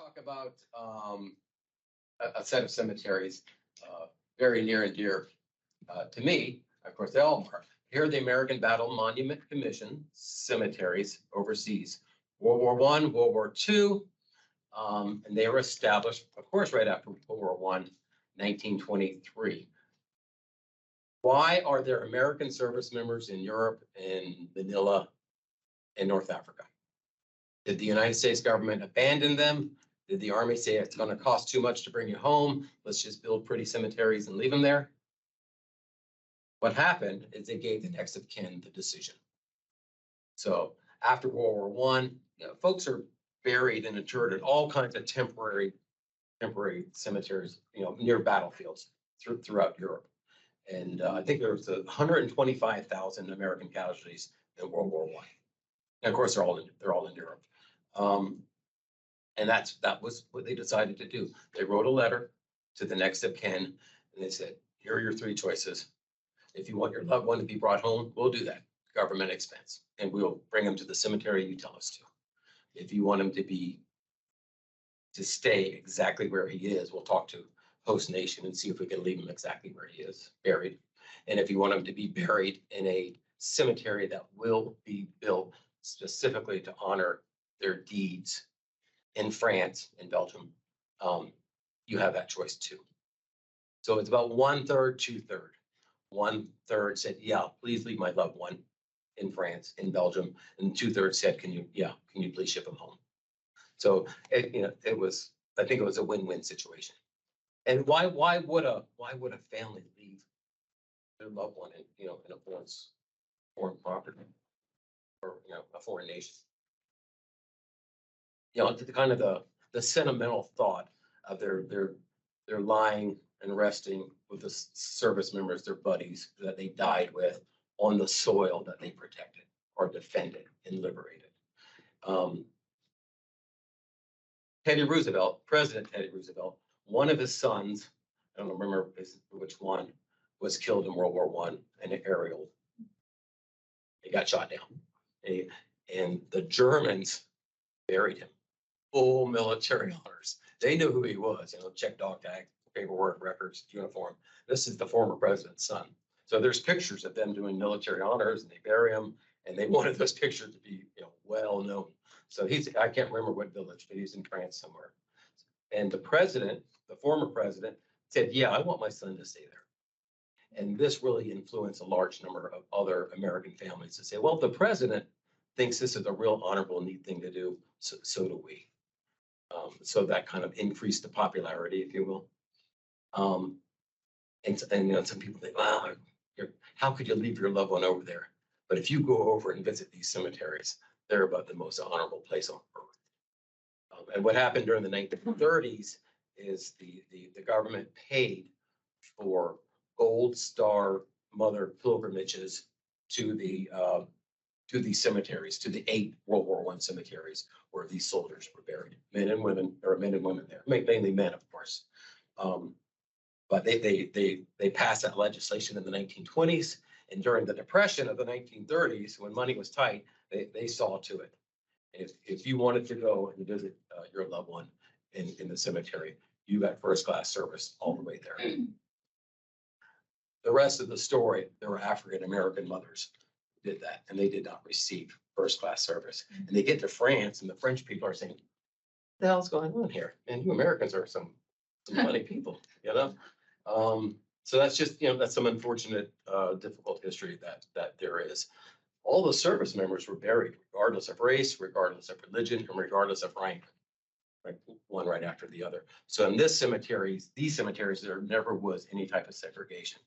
talk about a set of cemeteries very near and dear to me. Of course, they all are. Here are the American Battle Monument Commission cemeteries overseas. World War I, World War II, and they were established, of course, right after World War I, 1923. Why are there American service members in Europe, in Manila, and North Africa? Did the United States government abandon them? Did the Army say it's going to cost too much to bring you home? Let's just build pretty cemeteries and leave them there? What happened is they gave the next of kin the decision. So after World War I, folks are buried and interred in all kinds of temporary cemeteries, near battlefields throughout Europe. And I think there was 125,000 American casualties in World War I. And of course, they're all in Europe. And that was what they decided to do. They wrote a letter to the next of kin, and they said, here are your three choices. If you want your loved one to be brought home, we'll do that, government expense, and we'll bring him to the cemetery you tell us to. If you want him to stay exactly where he is, we'll talk to host nation and see if we can leave him exactly where he is buried. And if you want him to be buried in a cemetery that will be built specifically to honor their deeds in France and Belgium, you have that choice too. So it's about 1/3, 2/3. 1/3 said, yeah, please leave my loved one in France, in Belgium, and 2/3 said, can you please ship him home? So I think it was a win-win situation. And why would a family leave their loved one in a foreign property or a foreign nation? The kind of the sentimental thought of their lying and resting with the service members, their buddies that they died with on the soil that they protected or defended and liberated. President Teddy Roosevelt, one of his sons, I don't remember which one, was killed in World War I in an aerial. He got shot down. And the Germans buried him. Full military honors. They knew who he was, check dog tag, paperwork, records, uniform. This is the former president's son. So there's pictures of them doing military honors, and they bury him, and they wanted those pictures to be, well known. So I can't remember what village, but he's in France somewhere. And the former president, said, yeah, I want my son to stay there. And this really influenced a large number of other American families to say, well, the president thinks this is a real honorable, neat thing to do, so do we. So that kind of increased the popularity, if you will. And some people think, wow, how could you leave your loved one over there? But if you go over and visit these cemeteries, they're about the most honorable place on earth. And what happened during the 1930s is the government paid for Gold Star Mother pilgrimages to these cemeteries, to the 8 World War I cemeteries where these soldiers were buried, men and women. There were men and women there, mainly men, of course. But they passed that legislation in the 1920s, and during the Depression of the 1930s, when money was tight, they saw to it. If you wanted to go and visit your loved one in the cemetery, you got first-class service all the way there. The rest of the story, there were African-American mothers who did that, and they did not receive first-class service. And they get to France, and the French people are saying, what the hell's going on here? And you Americans are some funny people, So that's just, that's some unfortunate, difficult history that there is. All the service members were buried, regardless of race, regardless of religion, and regardless of rank, right? One right after the other. So in these cemeteries, there never was any type of segregation,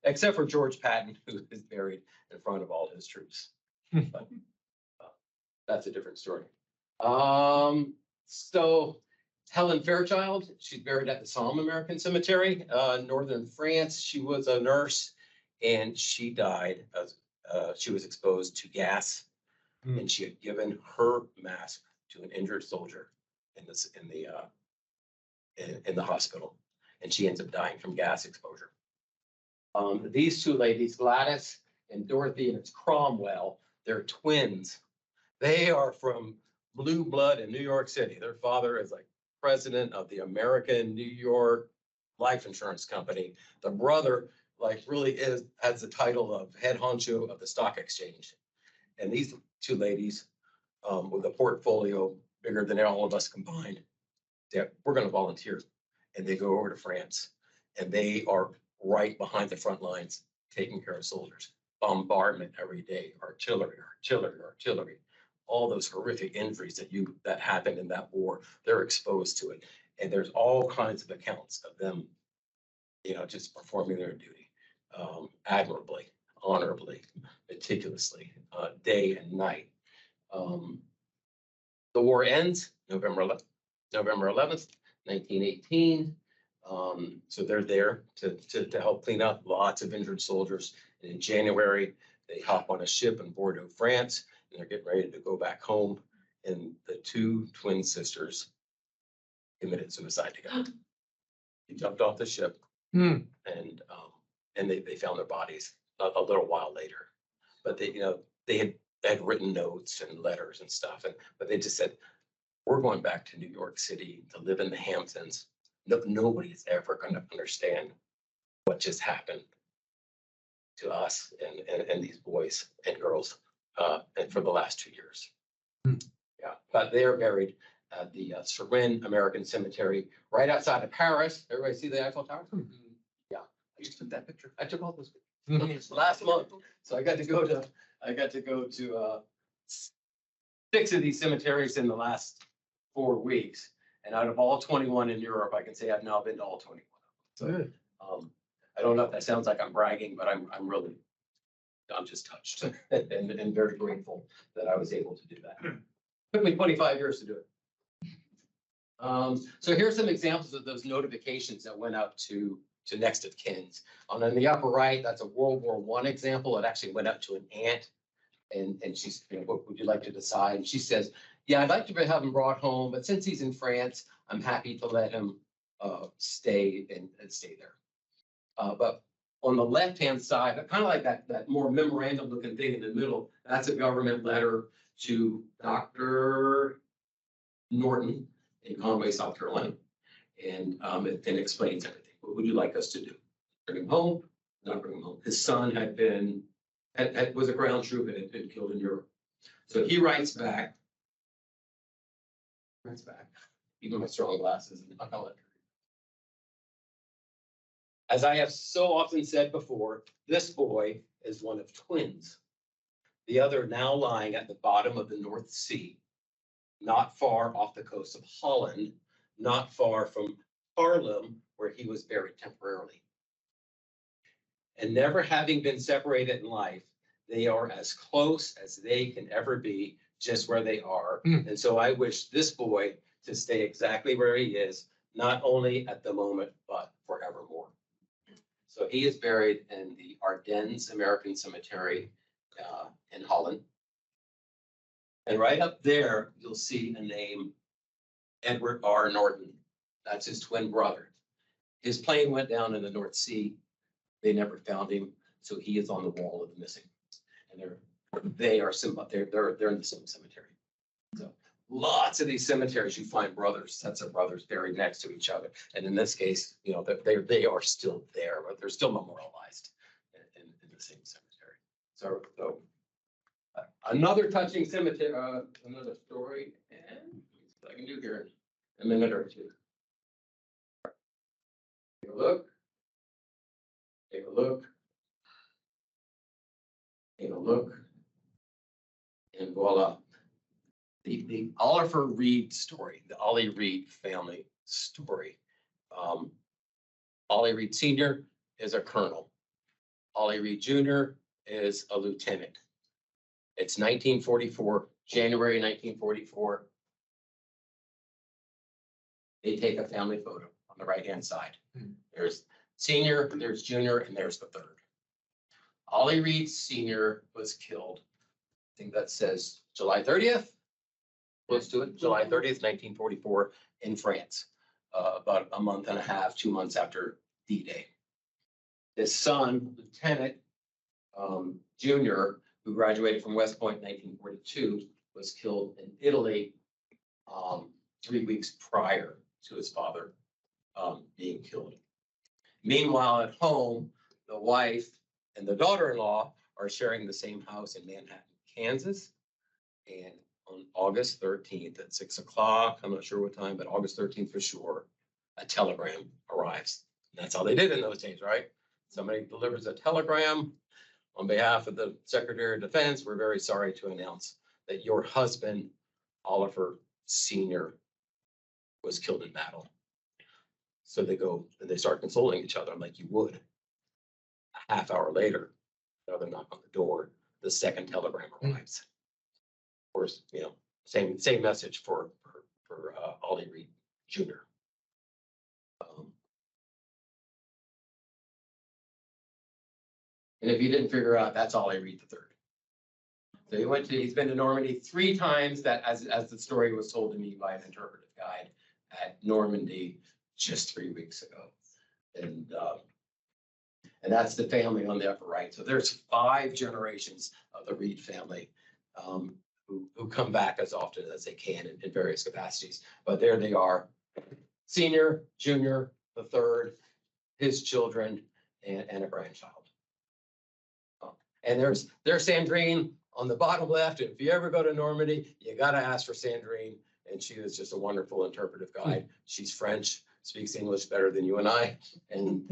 except for George Patton, who is buried in front of all his troops. But that's a different story. So Helen Fairchild, she's buried at the Somme American Cemetery, northern France. She was a nurse, and she died as she was exposed to gas, and she had given her mask to an injured soldier in the hospital, and she ends up dying from gas exposure. These two ladies, Gladys and Dorothy, and it's Cromwell, they're twins. They are from blue blood in New York City. Their father is like president of the American New York Life Insurance Company. The brother, like, really has the title of head honcho of the stock exchange. And these two ladies, with a portfolio bigger than all of us combined, we're going to volunteer. And they go over to France, and they are right behind the front lines, taking care of soldiers. Bombardment every day, artillery, all those horrific injuries that happened in that war. They're exposed to it, and there's all kinds of accounts of them, just performing their duty admirably, honorably, meticulously, day and night. The war ends November 11th, 1918. So they're there to help clean up lots of injured soldiers. And in January, they hop on a ship in Bordeaux, France, and they're getting ready to go back home. And the two twin sisters committed suicide together. He jumped off the ship, and they found their bodies a little while later. But they had written notes and letters and stuff, but they just said, "We're going back to New York City to live in the Hamptons. Nobody's ever going to understand what just happened to us and these boys and girls and for the last 2 years." Yeah, but they are buried at the Serin American Cemetery right outside of Paris. Everybody see the Eiffel Tower? Yeah, I just took that picture. I took all those pictures last month, so I got to go to 6 of these cemeteries in the last 4 weeks. And out of all 21 in Europe, I can say I've now been to all 21. So I don't know if that sounds like I'm bragging, but I'm just touched and very grateful that I was able to do that. Took me 25 years to do it. So here's some examples of those notifications that went out to next of kins. On the upper right, that's a World War I example. It actually went up to an aunt, and she's, what would you like to decide? And she says, "Yeah, I'd like to have him brought home, but since he's in France, I'm happy to let him stay and stay there." But on the left-hand side, kind of like that more memorandum-looking thing in the middle, that's a government letter to Dr. Norton in Conway, South Carolina, and it explains everything. What would you like us to do? Bring him home? Not bring him home. His son was a ground troop and had been killed in Europe. So he writes back. Even my strong glasses. As I have so often said before, this boy is one of twins. The other now lying at the bottom of the North Sea, not far off the coast of Holland, not far from Haarlem, where he was buried temporarily. And never having been separated in life, they are as close as they can ever be, just where they are. And so I wish this boy to stay exactly where he is, not only at the moment, but forevermore. So he is buried in the Ardennes American Cemetery in Holland. And right up there, you'll see a name, Edward R. Norton. That's his twin brother. His plane went down in the North Sea. They never found him, so he is on the wall of the missing. And they're in the same cemetery. So lots of these cemeteries, you find sets of brothers buried next to each other. And in this case, they are still there, but they're still memorialized in the same cemetery. So another touching cemetery, another story, and I can do here in a minute or two. Take a look. Take a look. Take a look. And voila. The Oliver Reed story, the Ollie Reed family story. Ollie Reed Sr. is a colonel. Ollie Reed Jr. is a lieutenant. It's 1944, January 1944. They take a family photo on the right-hand side. There's Senior, there's Junior, and there's the third. Ollie Reed Sr. was killed. I think that says July 30th. Close to it, July 30th, 1944, in France, about a month and a half, 2 months after D-Day. His son, Lieutenant Junior, who graduated from West Point in 1942, was killed in Italy 3 weeks prior to his father being killed. Meanwhile, at home, the wife and the daughter-in-law are sharing the same house in Manhattan, Kansas. And on August 13th at 6 o'clock, I'm not sure what time, but August 13th for sure, a telegram arrives. And that's how they did in those days, right? Somebody delivers a telegram. On behalf of the Secretary of Defense, we're very sorry to announce that your husband, Oliver Sr., was killed in battle. So they go and they start consoling each other like you would. A half hour later, another knock on the door, the second telegram arrives. Of course, you know, same message for Ollie Reed Jr. And if you didn't figure out, that's Ollie Reed III. So he's been to Normandy 3 times, that as the story was told to me by an interpretive guide at Normandy just 3 weeks ago. And that's the family on the upper right. So there's 5 generations of the Reed family who come back as often as they can in various capacities. But there they are, senior, junior, the third, his children, and a grandchild. And there's Sandrine on the bottom left. If you ever go to Normandy, you got to ask for Sandrine. And she is just a wonderful interpretive guide. She's French, speaks English better than you and I. And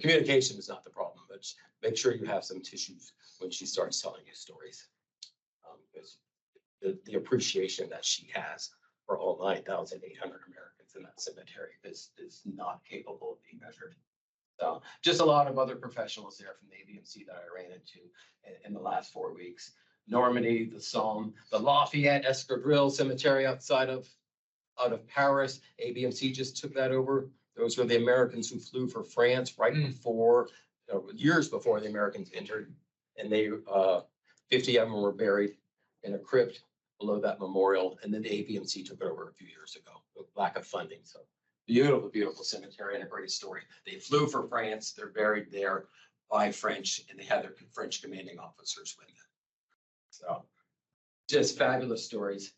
communication is not the problem, but make sure you have some tissues when she starts telling you stories. Because the appreciation that she has for all 9,800 Americans in that cemetery is not capable of being measured. So just a lot of other professionals there from the ABMC that I ran into in the last 4 weeks. Normandy, the Somme, the Lafayette Escadrille Cemetery out of Paris. ABMC just took that over. Those were the Americans who flew for France right before, years before the Americans entered. And they, 50 of them were buried in a crypt below that memorial. And then the ABMC took it over a few years ago, lack of funding. So beautiful, beautiful cemetery and a great story. They flew for France. They're buried there by French, and they had their French commanding officers with them. So just fabulous stories.